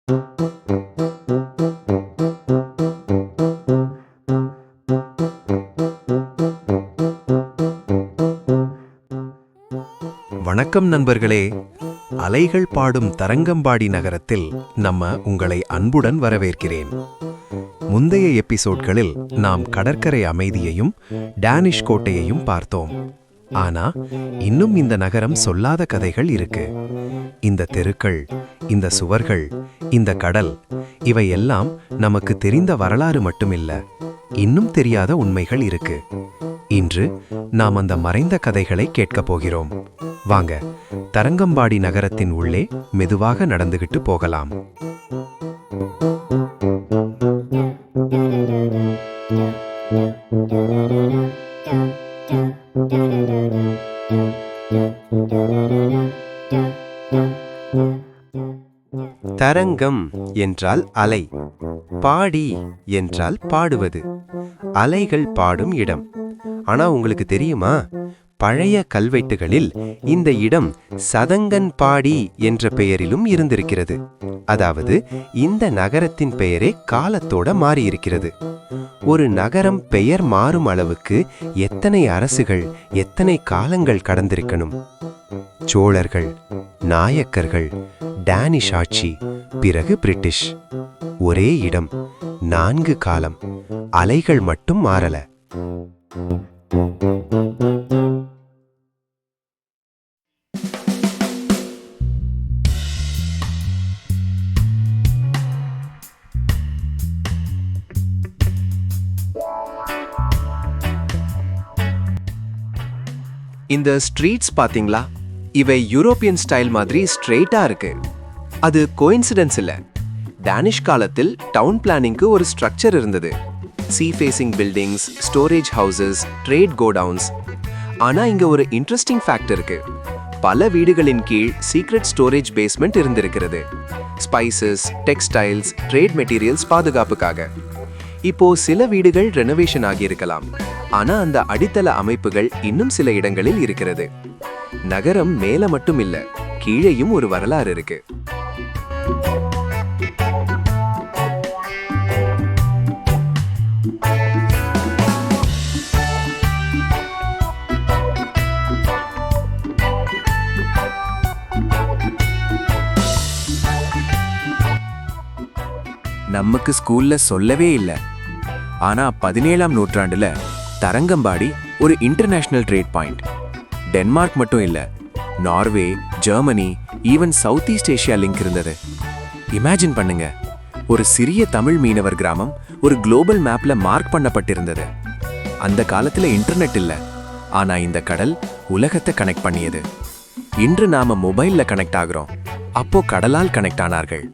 வணக்கம் நண்பர்களே, அலைகள் பாடும் தரங்கம்பாடி நகரத்தில் உங்களை அன்புடன் வரவேற்கிறேன். முந்தைய எபிசோட்களில் நாம் கடற்கரை அமைதியையும் டேனிஷ் கோட்டையையும் பார்த்தோம். ஆனா இன்னும் இந்த நகரம் சொல்லாத கதைகள் இருக்கு. இந்த தெருக்கள், இந்த சுவர்கள், இந்த கடல், இவையெல்லாம் நமக்கு தெரிந்த வரலாறு மட்டுமில்ல, இன்னும் தெரியாத உண்மைகள் இருக்கு. இன்று நாம் அந்த மறைந்த கதைகளை கேட்கப் போகிறோம். வாங்க, தரங்கம்பாடி நகரத்தின் உள்ளே மெதுவாக நடந்துகிட்டு போகலாம். தரங்கம் என்றால் அலை, பாடி என்றால் பாடுவது, அலைகள் பாடும் இடம். ஆனா உங்களுக்கு தெரியுமா, பழைய கல்வெட்டுகளில் இந்த இடம் சதங்கன்பாடி என்ற பெயரிலும் இருந்திருக்கிறது. அதாவது இந்த நகரத்தின் பெயரே காலத்தோட மாறியிருக்கிறது. ஒரு நகரம் பெயர் மாறும் அளவுக்கு எத்தனை அரசுகள், எத்தனை காலங்கள் கடந்திருக்கணும். சோழர்கள், நாயக்கர்கள், டேனிஷ் ஆட்சி, பிறகு பிரிட்டிஷ். ஒரே இடம், 4 காலம், அலைகள் மட்டும் மாறல. இந்த ஸ்ட்ரீட்ஸ் பாத்தீங்களா, இவை யூரோப்பியன் ஸ்டைல் மாதிரி ஸ்ட்ரெயிட்டா இருக்கு. அது கோயின்சிடென்ஸ் இல்ல. டேனிஷ் காலத்தில் டவுன் பிளானிங்க்கு ஒரு ஸ்ட்ரக்சர் இருந்தது. Sea facing buildings, storage houses, trade godowns. ஆனா இங்க ஒரு இன்ட்ரெஸ்டிங் ஃபேக்ட் இருக்கு. பல வீடுகளின் கீழ் சீக்ரெட் ஸ்டோரேஜ் பேஸ்மெண்ட் இருந்திருக்கிறது. ஸ்பைசஸ், டெக்ஸ்டைல்ஸ், ட்ரேட் மெட்டீரியல்ஸ் பாதுகாப்புக்காக. இப்போ சில வீடுகள் ரெனோவேஷன் ஆகியிருக்கலாம், ஆனா அந்த அடித்தள அமைப்புகள் இன்னும் சில இடங்களில் இருக்கிறது. நகரம் மேல மட்டும் இல்ல, கீழேயும் ஒரு வரலாறு இருக்கு. நமக்கு ஸ்கூல்ல சொல்லவே இல்லை, ஆனா 17ஆம் நூற்றாண்டுல தரங்கம்பாடி ஒரு இன்டர்நேஷனல் ட்ரேட் பாயிண்ட். டென்மார்க் மட்டும் இல்ல, Norway, Germany, even Southeast Asia link இருந்தது. இமேஜின் பண்ணுங்க, ஒரு சிறிய தமிழ் மீனவர் கிராமம் ஒரு குளோபல் மேப்ல மார்க் பண்ணப்பட்டிருந்தது. அந்த காலத்துல இன்டர்நெட் இல்ல, ஆனா இந்த கடல் உலகத்தை கனெக்ட் பண்ணியது. இன்று நாம மொபைல்ல கனெக்ட் ஆகிறோம், அப்போ கடலால் கனெக்ட் ஆனார்கள்.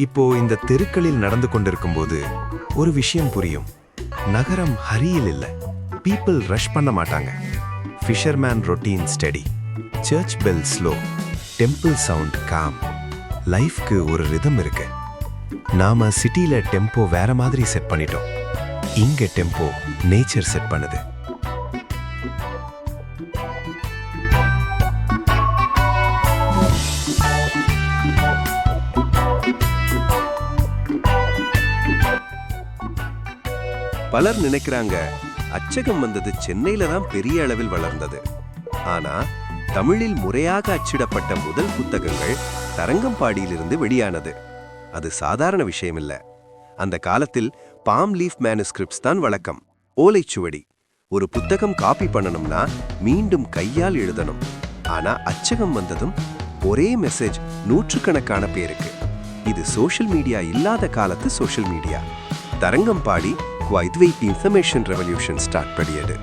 இப்போ இந்த தெருக்களில் நடந்து கொண்டிருக்கும் போது ஒரு விஷயம் புரியும். நகரம் ஹரியில் இல்ல, பீப்புள் ரஷ் பண்ண மாட்டாங்க. Fisherman routine steady, church bell slow, temple sound calm. லைஃப்க்கு ஒரு ரிதம் இருக்கு. நாம சிட்டில டெம்போ வேற மாதிரி செட் பண்ணிட்டோம். இங்க டெம்போ நேச்சர் செட் பண்ணுது. பலர் நினைக்கிறாங்க அச்சகம் வந்தது சென்னையில தான் பெரிய அளவில் வளர்ந்தது. ஆனா தமிழில் முறையாக அச்சிடப்பட்ட முதல் புத்தகங்கள் தரங்கம்பாடியிலிருந்து வெளியானது. அது சாதாரண விஷயம் இல்ல. அந்த காலத்தில் பாம் லீஃப் மேனுஸ்கிரிப்ட்ஸ் தான் வழக்கம். ஓலைச்சுவடி. ஒரு புத்தகம் காப்பி பண்ணணும்னா மீண்டும் கையால் எழுதணும். ஆனா அச்சகம் வந்ததும் ஒரே மெசேஜ் நூற்றுக்கணக்கான பேருக்கு. இது சோஷியல் மீடியா இல்லாத காலத்து social media. Tharangambadi Kuwait information revolution start பண்ணியது.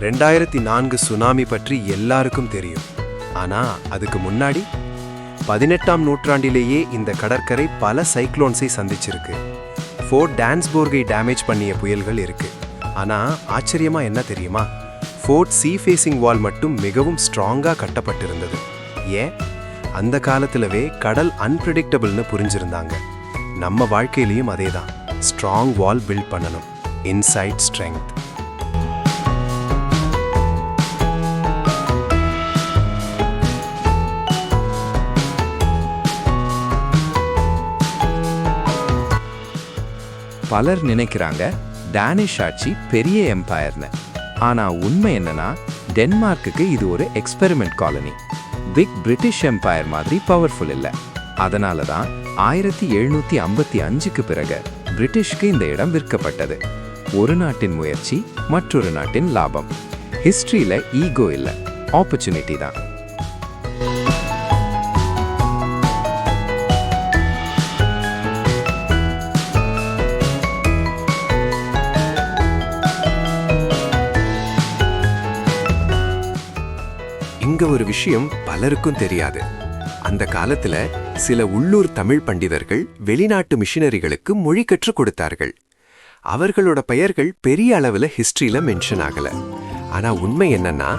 ரெண்டாயிரத்தி 4 சுனாமி பற்றி எல்லாருக்கும் தெரியும். ஆனா அதுக்கு முன்னாடி 18ஆம் நூற்றாண்டிலேயே இந்த கடற்கரை பல சைக்ளோன்ஸை சந்திச்சிருக்கு. ஃபோர்ட் டான்ஸ்போர்கை டேமேஜ் பண்ணிய புயல்கள் இருக்கு. ஆனா ஆச்சரியமா என்ன தெரியுமா, ஃபோர்ட் சீ ஃபேசிங் வால் மட்டும் மிகவும் ஸ்ட்ராங்கா கட்டப்பட்டிருந்தது. ஏன்? அந்த காலத்திலவே கடல் அன்பிரடிக்டபிள்னு புரிஞ்சிருந்தாங்க. நம்ம வாழ்க்கையிலையும் அதேதான், ஸ்ட்ராங் வால் பில்ட் பண்ணணும். Inside strength. பலர் நினைக்கிறாங்க டேனிஷ் ஆட்சி பெரிய எம்பையர்னு. ஆனா உண்மை என்னன்னா, டென்மார்க்குக்கு இது ஒரு experiment colony. Big British empire மாதிரி பவர்ஃபுல் இல்லை. அதனால தான் 1755க்கு பிறகு பிரிட்டிஷ்க்கு இந்த இடம் விற்கப்பட்டது. ஒரு நாட்டின் முயற்சி, மற்றொரு நாட்டின் லாபம். ஹிஸ்டரியில ஈகோ இல்லை, ஆப்பர்ச்சுனிட்டி தான். இங்க ஒரு விஷயம் பலருக்கும் தெரியாது. அந்த காலத்துல சில உள்ளூர் தமிழ் பண்டிதர்கள் வெளிநாட்டு மிஷனரிகளுக்கு மொழி கற்றுக் கொடுத்தார்கள். அவர்களோட பெயர்கள் பெரிய அளவுல ஹிஸ்டரியில மென்ஷன் ஆகல. ஆனா உண்மை என்னன்னா,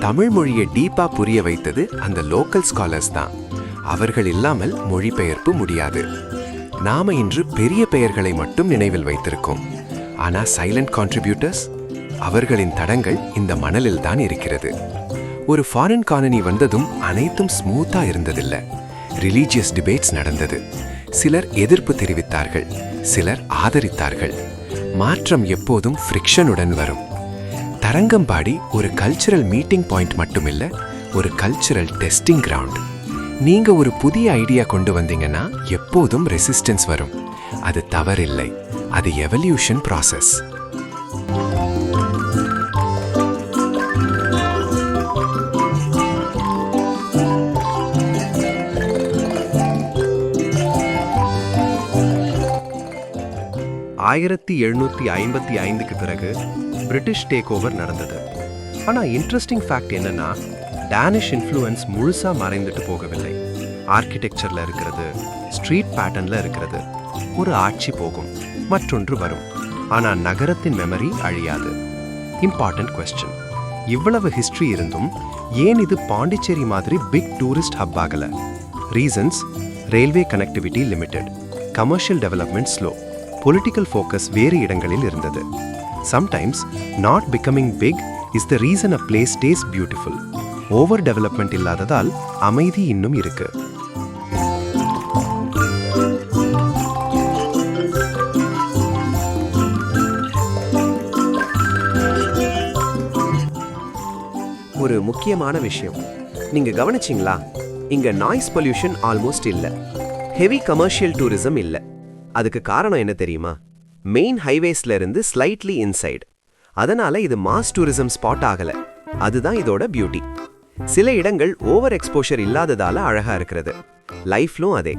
தமிழ் மொழியை டீப்பா புரிய வைத்தது அந்த லோக்கல் ஸ்காலர்ஸ் தான். அவர்கள் இல்லாமல் மொழிபெயர்ப்பு முடியாது. நாம இன்று பெரிய பெயர்களை மட்டும் நினைவில் வைத்திருக்கோம். ஆனா சைலண்ட் கான்ட்ரிபியூட்டர்ஸ், அவர்களின் தடங்கள் இந்த மணலில் தான் இருக்கிறது. ஒரு ஃபாரின் காலனி வந்ததும் அனைத்தும் ஸ்மூத்தா இருந்ததில்ல. ரிலீஜியஸ் டிபேட்ஸ் நடந்தது. சிலர் எதிர்ப்பு தெரிவித்தார்கள், சிலர் ஆதரித்தார்கள். மாற்றம் எப்போதும் ஃப்ரிக்ஷனுடன் வரும். தரங்கம்பாடி ஒரு கல்ச்சரல் மீட்டிங் பாயிண்ட் மட்டுமில்ல, ஒரு கல்ச்சரல் டெஸ்டிங் கிரவுண்ட். நீங்க ஒரு புதிய ஐடியா கொண்டு வந்தீங்கன்னா எப்போதும் ரெசிஸ்டன்ஸ் வரும். அது தவறில்லை, அது எவல்யூஷன் ப்ராசஸ். ஆயிரத்தி 1755க்கு பிறகு பிரிட்டிஷ் டேக் ஓவர் நடந்தது. ஆனால் இன்ட்ரெஸ்டிங் ஃபேக்ட் என்னன்னா, டேனிஷ் இன்ஃப்ளூயன்ஸ் முழுசா மறைந்துட்டு போகவில்லை. ஆர்கிடெக்சர்ல இருக்கிறது, ஸ்ட்ரீட் பேட்டர்ன்ல இருக்கிறது. ஒரு ஆட்சி போகும், மற்றொன்று வரும். ஆனால் நகரத்தின் மெமரி அழியாது. இம்பார்ட்டன்ட் கொஸ்டின், இவ்வளவு ஹிஸ்டரி இருந்தும் ஏன் இது பாண்டிச்சேரி மாதிரி பிக் டூரிஸ்ட் ஹப் ஆகல? Reasons: railway connectivity limited, commercial development slow, political focus வேறு இடங்களில் இருந்தது. Sometimes not becoming big is the reason a place stays beautiful. Over development இல்லாததால் அமைதி இன்னும் இருக்கு. ஒரு முக்கியமான விஷயம் நீங்க கவனிச்சிங்களா? இங்க நாய்ஸ் பொல்யூஷன் ஆல்மோஸ்ட் இல்ல. ஹெவி கமர்ஷியல் டூரிசம் இல்ல. அதுக்கு காரணம் என்ன தெரியுமா? மெயின் ஹைவேஸ்ல இருந்து ஸ்லைட்லி இன்சைட். அதனால இது மாஸ் டூரிசம் ஸ்பாட் ஆகல. அதுதான் இதோட பியூட்டி. சில இடங்கள் ஓவர் எக்ஸ்போஷர் இல்லாததால அழகா இருக்கிறது. லைஃப்லும் அதே.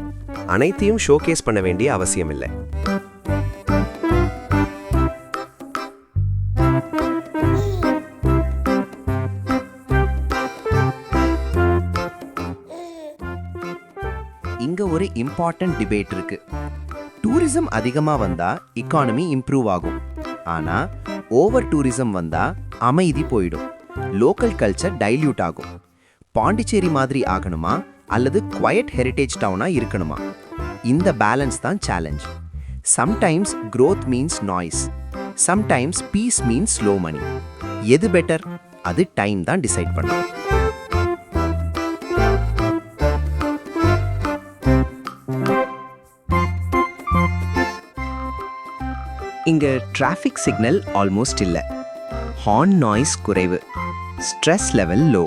அனைத்தையும் ஷோகேஸ் பண்ண வேண்டிய அவசியம் இல்லை. இங்க ஒரு இம்பார்ட்டன்ட் டிபேட் இருக்கு. டூரிசம் அதிகமா வந்தா எக்கானமி இம்ப்ரூவ் ஆகும். ஆனா ஓவர் டூரிசம் வந்தா அமைதி போயிடும், லோக்கல் கல்ச்சர் டைல்யூட் ஆகும். பாண்டிச்சேரி மாதிரி ஆகணுமா அல்லது குவைட் ஹெரிட்டேஜ் டவுனா இருக்கணுமா? இந்த பேலன்ஸ் தான் challenge. Sometimes growth means noise, sometimes peace means slow money. எது பெட்டர்? அது டைம் தான் டிசைட் பண்ணும். இங்க டிராஃபிக் சிக்னல் ஆல்மோஸ்ட் இல்ல. ஹார்ன் நாய்ஸ் குறைவு, ஸ்ட்ரெஸ் லெவல் லோ.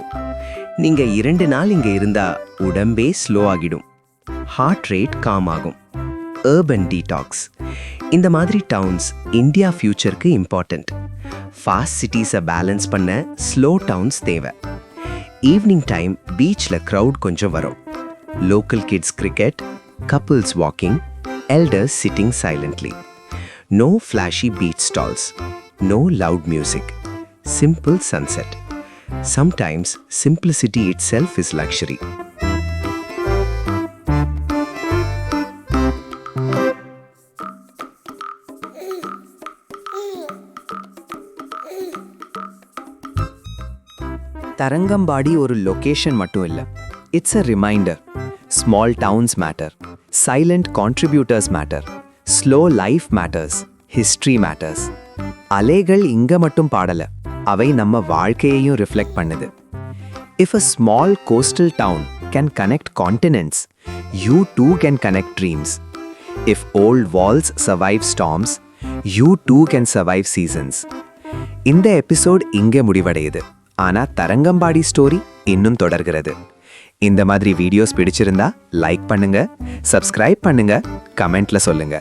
நீங்க 2 நாள் இங்க இருந்தா உடம்பே ஸ்லோ ஆகிடும், ஹார்ட் ரேட் காம் ஆகும். Urban detox. இந்த மாதிரி டவுன்ஸ் இந்தியா ஃபியூச்சருக்கு இம்பார்ட்டன்ட். ஃபாஸ்ட் சிட்டிஸை பேலன்ஸ் பண்ண ஸ்லோ டவுன்ஸ் தேவை. ஈவினிங் டைம் பீச்சில் க்ரௌட் கொஞ்சம் வரும். Local kids cricket, couples walking, elders sitting silently. No flashy beach stalls, no loud music. Simple sunset. Sometimes simplicity itself is luxury. Tharangambadi ஒரு location மட்டும் இல்லை, it's a reminder. Small towns matter, silent contributors matter, slow life matters, history matters. அலைகள் இங்க மட்டும் பாடல, அவை நம்ம வாழ்க்கையையும் ரிஃப்ளெக்ட் பண்ணுது. If a small coastal town can connect continents, you too can connect dreams. If old walls survive storms, you too can survive seasons. இந்த episode இங்கே முடிவடையுது. ஆனா தரங்கம்பாடி ஸ்டோரி இன்னும் தொடர்கிறது. இந்த மாதிரி வீடியோஸ் பிடிச்சிருந்தா லைக் பண்ணுங்க, சப்ஸ்கிரைப் பண்ணுங்க, கமெண்ட்ல சொல்லுங்க.